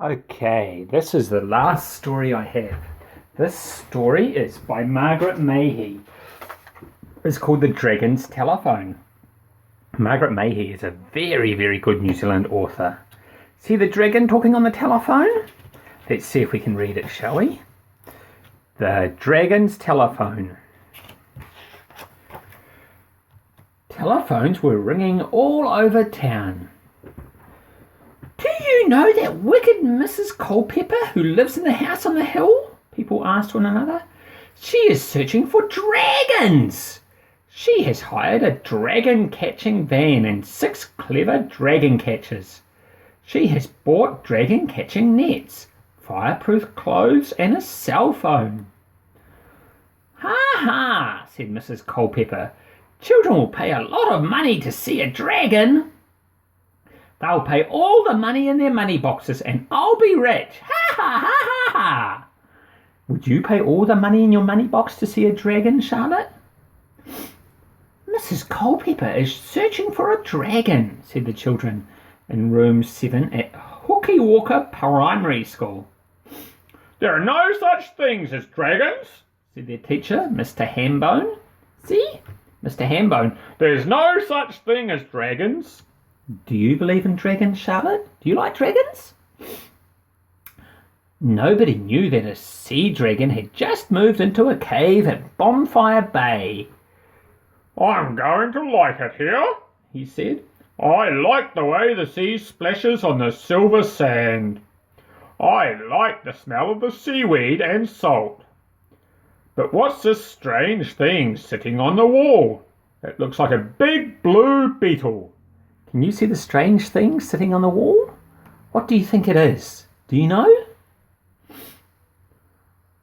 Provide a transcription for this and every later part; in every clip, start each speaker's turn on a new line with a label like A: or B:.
A: Okay, this is the last story I have. This story is by Margaret Mayhew. It's called The Dragon's Telephone. Margaret Mayhew is a very, very good New Zealand author. See the dragon talking on the telephone? Let's see if we can read it, shall we? The Dragon's Telephone. Telephones were ringing all over town. Do you know that wicked Mrs. Culpepper who lives in the house on the hill? People asked one another. She is searching for dragons. She has hired a dragon catching van and 6 clever dragon catchers. She has bought dragon catching nets, fireproof clothes and a cell phone. Ha ha, said Mrs. Culpepper. Children will pay a lot of money to see a dragon. They'll pay all the money in their money boxes and I'll be rich. Ha ha ha ha ha. Would you pay all the money in your money box to see a dragon, Charlotte? Mrs. Culpepper is searching for a dragon, said the children in room 7 at Hookie Walker Primary School. There are no such things as dragons, said their teacher, Mr. Hambone. See, Mr. Hambone, there's no such thing as dragons. Do you believe in dragons, Charlotte? Do you like dragons? Nobody knew that a sea dragon had just moved into a cave at Bonfire Bay. I'm going to like it here, he said. I like the way the sea splashes on the silver sand. I like the smell of the seaweed and salt. But what's this strange thing sitting on the wall? It looks like a big blue beetle. Can you see the strange thing sitting on the wall? What do you think it is? Do you know?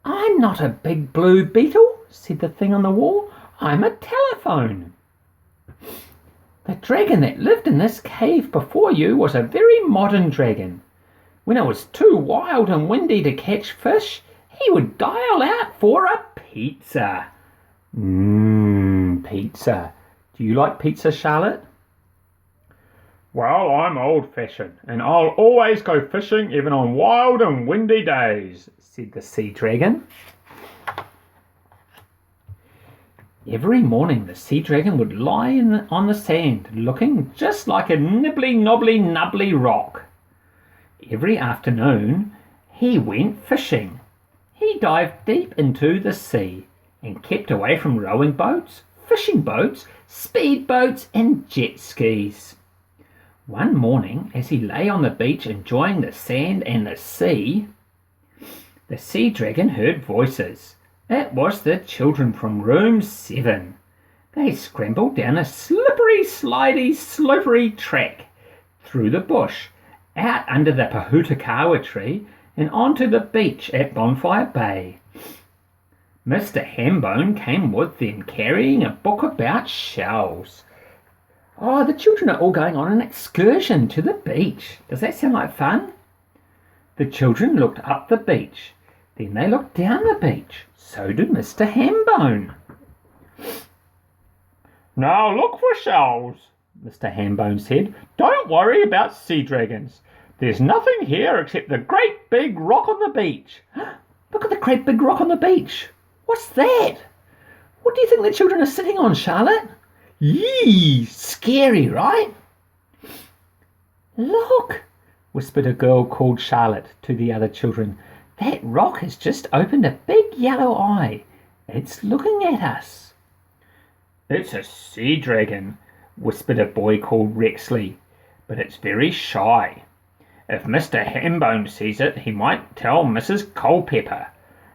A: I'm not a big blue beetle, said the thing on the wall. I'm a telephone. The dragon that lived in this cave before you was a very modern dragon. When it was too wild and windy to catch fish, he would dial out for a pizza. Pizza. Do you like pizza, Charlotte? Well, I'm old-fashioned, and I'll always go fishing even on wild and windy days, said the sea dragon. Every morning the sea dragon would lie on the sand, looking just like a nibbly-knobbly-nubbly rock. Every afternoon he went fishing. He dived deep into the sea and kept away from rowing boats, fishing boats, speed boats and jet skis. One morning, as he lay on the beach enjoying the sand and the sea dragon heard voices. It was the children from room 7. They scrambled down a slippery, slippery track, through the bush, out under the pahutakawa tree, and onto the beach at Bonfire Bay. Mr. Hambone came with them, carrying a book about shells. Oh, the children are all going on an excursion to the beach. Does that sound like fun? The children looked up the beach. Then they looked down the beach. So did Mr. Hambone. Now look for shells, Mr. Hambone said. Don't worry about sea dragons. There's nothing here except the great big rock on the beach. Look at the great big rock on the beach. What's that? What do you think the children are sitting on, Charlotte? Yee, scary, right? Look, whispered a girl called Charlotte to the other children. That rock has just opened a big yellow eye. It's looking at us. It's a sea dragon, whispered a boy called Rexley, but it's very shy. If Mr. Hambone sees it, he might tell Mrs. Culpepper,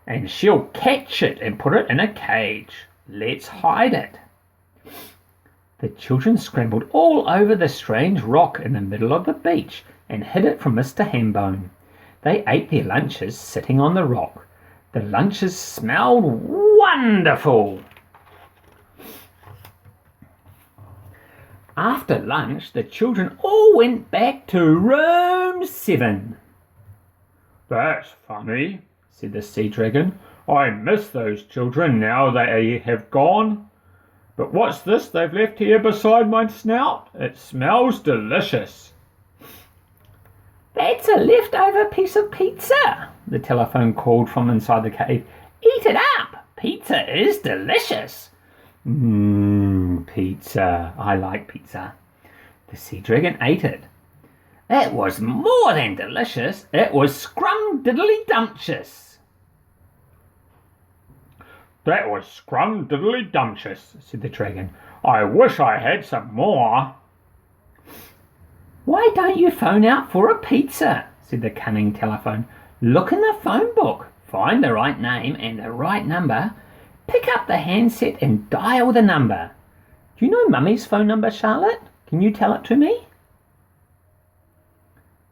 A: and she'll catch it and put it in a cage. Let's hide it. The children scrambled all over the strange rock in the middle of the beach and hid it from Mr. Hambone. They ate their lunches sitting on the rock. The lunches smelled wonderful. After lunch, the children all went back to room 7. That's funny, said the sea dragon. I miss those children now they have gone. But what's this they've left here beside my snout? It smells delicious. That's a leftover piece of pizza, the telephone called from inside the cave. Eat it up! Pizza is delicious. Pizza. I like pizza. The sea dragon ate it. It was more than delicious. It was scrum-diddly-dumptious. That was scrum-diddly-dumptious, said the dragon. I wish I had some more. Why don't you phone out for a pizza, said the cunning telephone. Look in the phone book, find the right name and the right number, pick up the handset and dial the number. Do you know Mummy's phone number, Charlotte? Can you tell it to me?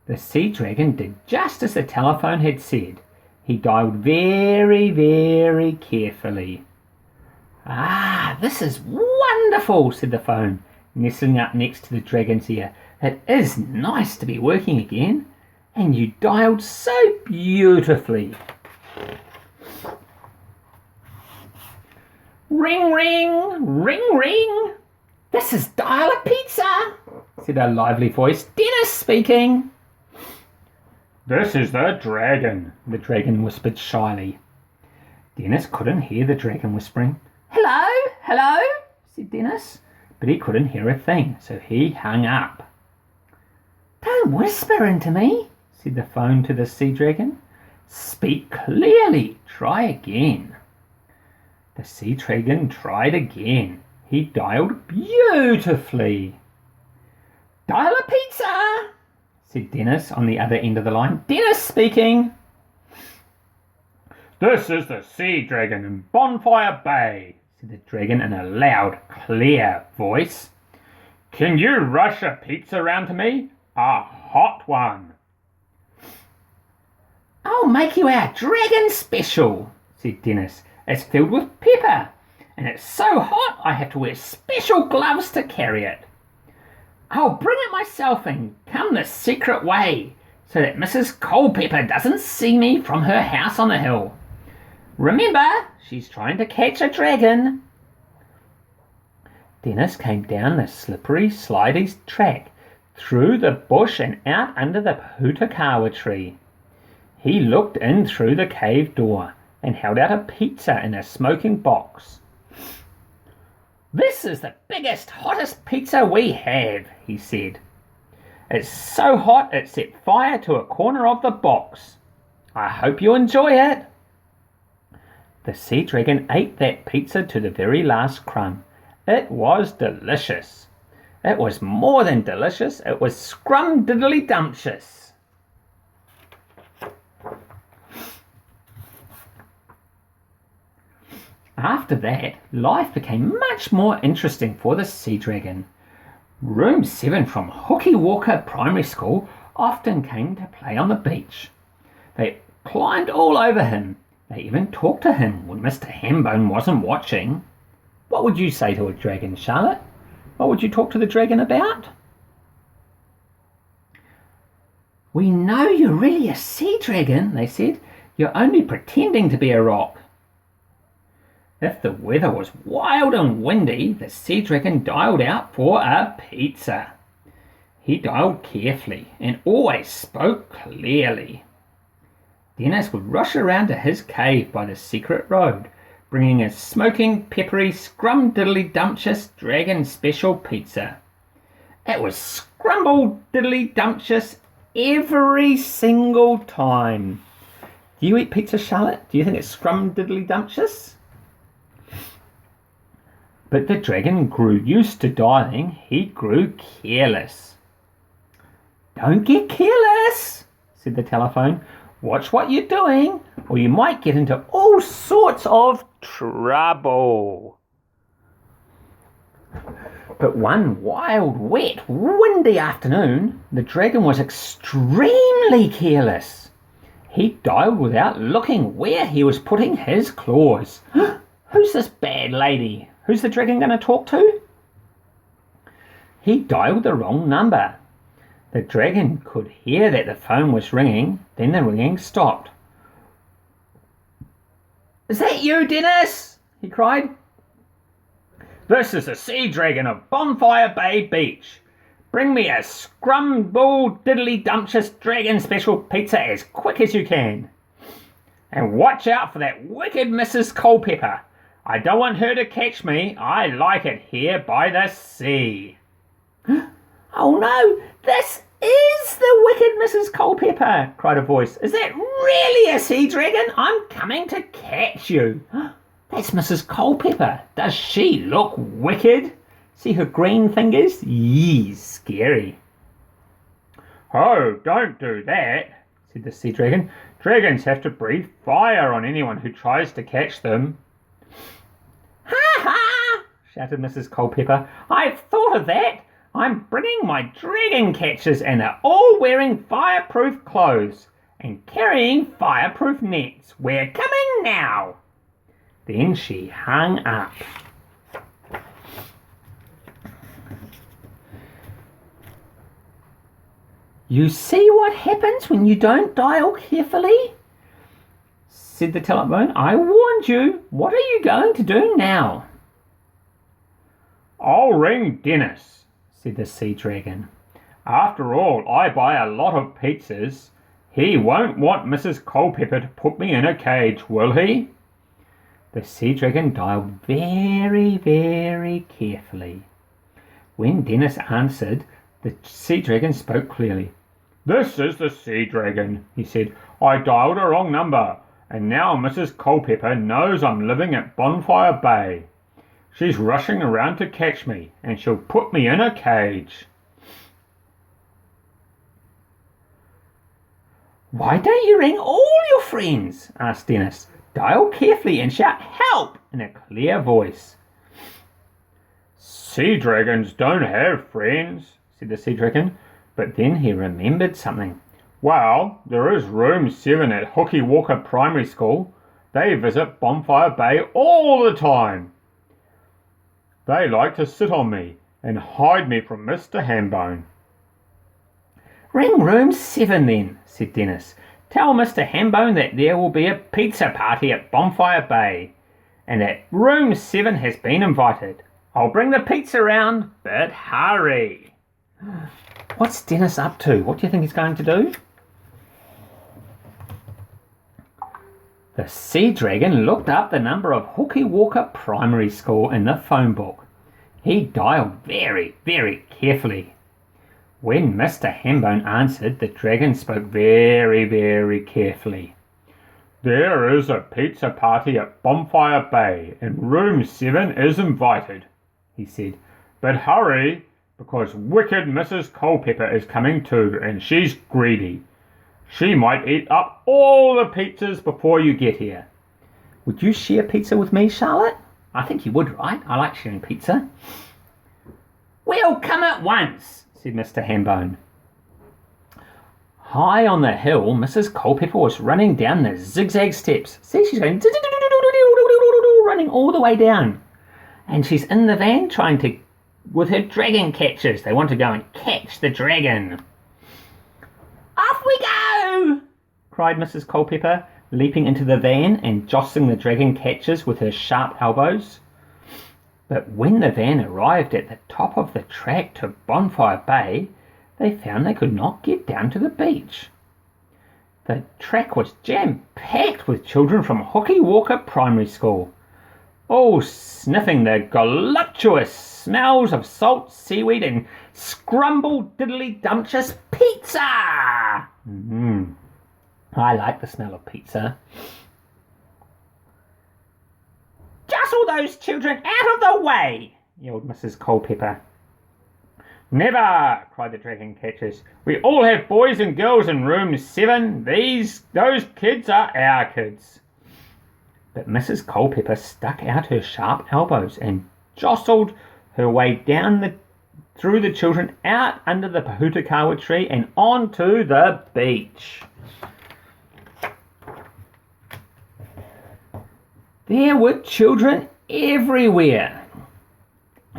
A: The sea dragon did just as the telephone had said. He dialed very, very carefully. Ah, this is wonderful, said the phone, nestling up next to the dragon's ear. It is nice to be working again, and you dialed so beautifully. Ring, ring, ring, ring. This is Dial a Pizza, said a lively voice. Dennis speaking. This is the dragon whispered shyly. Dennis couldn't hear the dragon whispering. Hello, hello, said Dennis, but he couldn't hear a thing, so he hung up. Don't whisper into me, said the phone to the sea dragon. Speak clearly, try again. The sea dragon tried again. He dialed beautifully. Dial a pizza, said Dennis on the other end of the line. Dennis speaking. This is the sea dragon in Bonfire Bay, said the dragon in a loud, clear voice. Can you rush a pizza round to me? A hot one. I'll make you our dragon special, said Dennis. It's filled with pepper, and it's so hot I have to wear special gloves to carry it. I'll bring it myself and come the secret way, so that Mrs. Culpepper doesn't see me from her house on the hill. Remember, she's trying to catch a dragon. Dennis came down the slippery, slidey track, through the bush and out under the putakawa tree. He looked in through the cave door and held out a pizza in a smoking box. This is the biggest, hottest pizza we have, he said. It's so hot it set fire to a corner of the box. I hope you enjoy it. The sea dragon ate that pizza to the very last crumb. It was delicious. It was more than delicious. It was scrum-diddly-dumptious. After that, life became much more interesting for the sea dragon. Room 7 from Hookie Walker Primary School often came to play on the beach. They climbed all over him. They even talked to him when Mr. Hambone wasn't watching. What would you say to a dragon, Charlotte? What would you talk to the dragon about? We know you're really a sea dragon, they said. You're only pretending to be a rock. If the weather was wild and windy, the sea dragon dialed out for a pizza. He dialed carefully and always spoke clearly. Dennis would rush around to his cave by the secret road, bringing a smoking, peppery, scrum-diddly-dumptious dragon special pizza. It was scrumble-diddly-dumptious every single time. Do you eat pizza, Charlotte? Do you think it's scrum-diddly-dumptious? But the dragon grew used to dialing. He grew careless. Don't get careless, said the telephone. Watch what you're doing, or you might get into all sorts of trouble. But one wild, wet, windy afternoon, the dragon was extremely careless. He dialed without looking where he was putting his claws. Who's this bad lady? Who's the dragon going to talk to? He dialed the wrong number. The dragon could hear that the phone was ringing, then the ringing stopped. Is that you, Dennis? He cried. This is the sea dragon of Bonfire Bay Beach. Bring me a scrumble diddly dumptious dragon special pizza as quick as you can. And watch out for that wicked Mrs. Culpepper. I don't want her to catch me. I like it here by the sea." "Oh no, this is the wicked Mrs. Culpepper," cried a voice. "Is that really a sea dragon? I'm coming to catch you." "That's Mrs. Culpepper. Does she look wicked? See her green fingers? Yee, scary." "Oh, don't do that," said the sea dragon. "Dragons have to breathe fire on anyone who tries to catch them." "Ha ha!" shouted Mrs. Culpepper. "I've thought of that. I'm bringing my dragon catchers and they're all wearing fireproof clothes and carrying fireproof nets. We're coming now." Then she hung up. "You see what happens when you don't dial carefully?" said the telephone. "I warned you. What are you going to do now?" "I'll ring Dennis," said the sea dragon. "After all, I buy a lot of pizzas. He won't want Mrs. Culpepper to put me in a cage, will he?" The sea dragon dialed very, very carefully. When Dennis answered, the sea dragon spoke clearly. "This is the sea dragon," he said. "I dialed a wrong number, and now Mrs. Culpepper knows I'm living at Bonfire Bay. She's rushing around to catch me, and she'll put me in a cage." "Why don't you ring all your friends?" asked Dennis. "Dial carefully and shout 'help' in a clear voice." "Sea dragons don't have friends," said the sea dragon. But then he remembered something. "Well, there is room 7 at Hookie Walker Primary School. They visit Bonfire Bay all the time. They like to sit on me and hide me from Mr. Hambone." "Ring room 7 then," said Dennis. "Tell Mr. Hambone that there will be a pizza party at Bonfire Bay and that room 7 has been invited. I'll bring the pizza round, but hurry." What's Dennis up to? What do you think he's going to do? The sea dragon looked up the number of Hookie Walker Primary School in the phone book. He dialed very, very carefully. When Mr. Hambone answered, the dragon spoke very, very carefully. "There is a pizza party at Bonfire Bay and room 7 is invited," he said. "But hurry, because wicked Mrs. Culpepper is coming too, and she's greedy. She might eat up all the pizzas before you get here." "Would you share pizza with me, Charlotte?" "I think you would, right? I like sharing pizza." "We'll come at once," said Mr. Hambone. High on the hill, Mrs. Culpepper was running down the zigzag steps. See, she's going running all the way down. And she's in the van trying to with her dragon catchers. They want to go and catch the dragon. "Off we go!" cried Mrs. Culpepper, leaping into the van and jostling the dragon catchers with her sharp elbows. But when the van arrived at the top of the track to Bonfire Bay, they found they could not get down to the beach. The track was jam-packed with children from Hookie Walker Primary School, all sniffing the voluptuous smells of salt seaweed and scrumble diddly dumptious pizza. I like the smell of pizza. "Jostle those children out of the way," yelled Mrs. Culpepper. "Never," cried the dragon catchers. "We all have boys and girls in room 7. Those kids are our kids." But Mrs. Culpepper stuck out her sharp elbows and jostled her way down through the children, out under the Pahutakawa tree and onto the beach. There were children everywhere,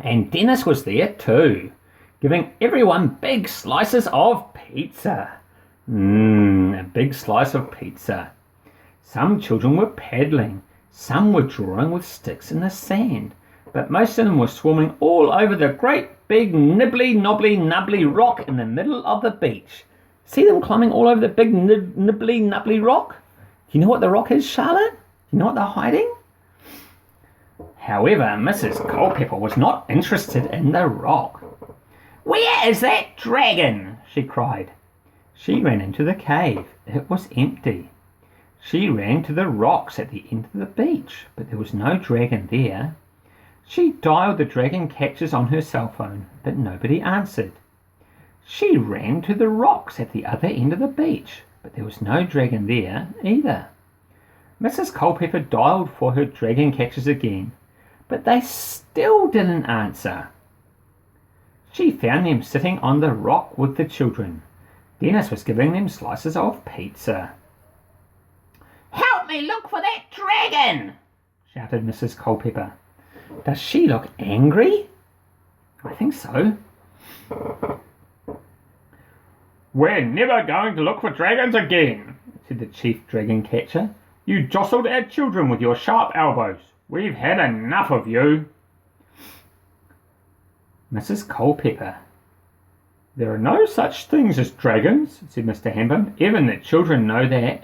A: and Dennis was there too, giving everyone big slices of pizza. A big slice of pizza. Some children were paddling, some were drawing with sticks in the sand, but most of them were swarming all over the great big nibbly nobbly nubbly rock in the middle of the beach. See them climbing all over the big nibbly nubbly rock? Do you know what the rock is, Charlotte? Do you know what they're hiding? However, Mrs. Culpepper was not interested in the rock. "Where is that dragon?" she cried. She ran into the cave. It was empty. She ran to the rocks at the end of the beach, but there was no dragon there. She dialed the dragon catchers on her cell phone, but nobody answered. She ran to the rocks at the other end of the beach, but there was no dragon there either. Mrs. Culpepper dialed for her dragon catchers again, but they still didn't answer. She found them sitting on the rock with the children. Dennis was giving them slices of pizza. "Help me look for that dragon!" shouted Mrs. Culpepper. "Does she look angry?" "I think so." "We're never going to look for dragons again," said the chief dragon catcher. "You jostled our children with your sharp elbows. We've had enough of you." Mrs. Culpepper. "There are no such things as dragons," said Mr. Hambone. "Even the children know that."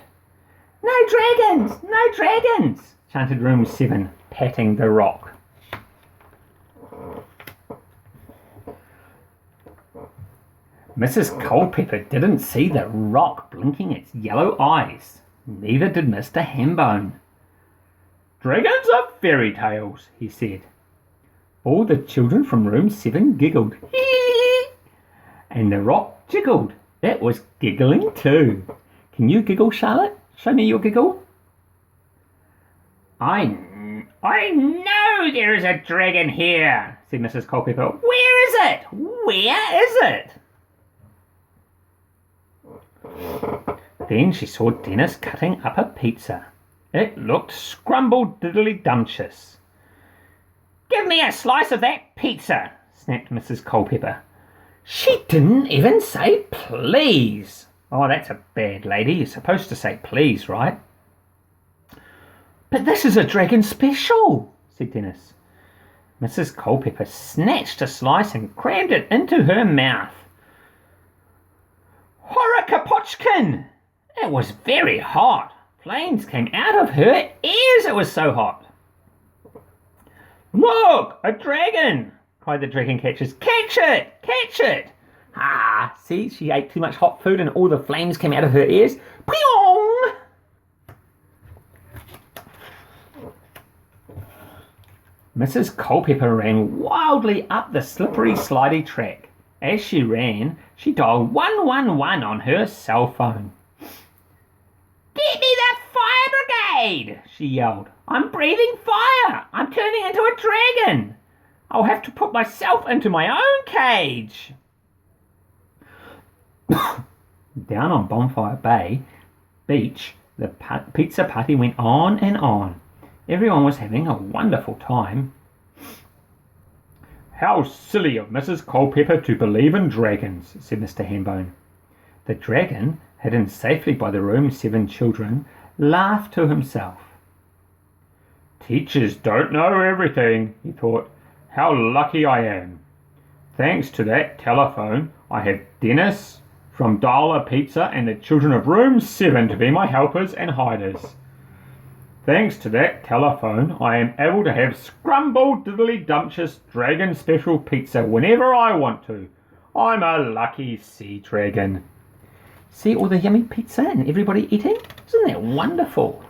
A: "No dragons! No dragons!" chanted room 7, patting the rock. Mrs. Culpepper didn't see the rock blinking its yellow eyes. Neither did Mr. Hambone. "Dragons are fairy tales," he said. All the children from room 7 giggled. And the rock jiggled. It was giggling too. Can you giggle, Charlotte? Show me your giggle. I know there is a dragon here," said Mrs. Culpepper. "Where is it? Where is it?" Then she saw Dennis cutting up a pizza. It looked scrumble-diddly-dumptious. "Give me a slice of that pizza," snapped Mrs. Culpepper. She didn't even say please. Oh, that's a bad lady. You're supposed to say please, right? "But this is a dragon special," said Dennis. Mrs. Culpepper snatched a slice and crammed it into her mouth. Horror-kapochkin! It was very hot. Flames came out of her ears, it was so hot. "Look, a dragon!" cried the dragon catchers. "Catch it! Catch it!" Ah, see, she ate too much hot food and all the flames came out of her ears. Peong! Mrs. Culpepper ran wildly up the slippery, slidey track. As she ran, she dialed 111 on her cell phone. "Get me the fire brigade!" she yelled. "I'm breathing fire! I'm turning into a dragon! I'll have to put myself into my own cage!" Down on Bonfire Bay beach, the pizza party went on and on. Everyone was having a wonderful time. "How silly of Mrs. Culpepper to believe in dragons," said Mr. Hambone. The dragon, hidden safely by the room 7 children, laughed to himself. "Teachers don't know everything," he thought. "How lucky I am. Thanks to that telephone, I have Dennis from Dollar Pizza and the children of room 7 to be my helpers and hiders. Thanks to that telephone, I am able to have scrumble-diddly-dumptious dragon special pizza whenever I want to. I'm a lucky sea dragon." See all the yummy pizza and everybody eating? Isn't that wonderful?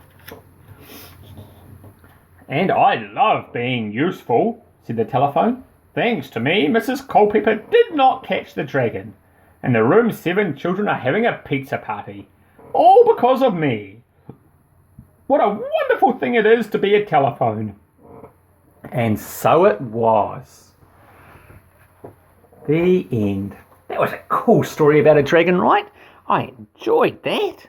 A: "And I love being useful," said the telephone. "Thanks to me, Mrs. Culpepper did not catch the dragon, and the room 7 children are having a pizza party. All because of me. What a wonderful thing it is to be a telephone." And so it was. The end. That was a cool story about a dragon, right? I enjoyed that.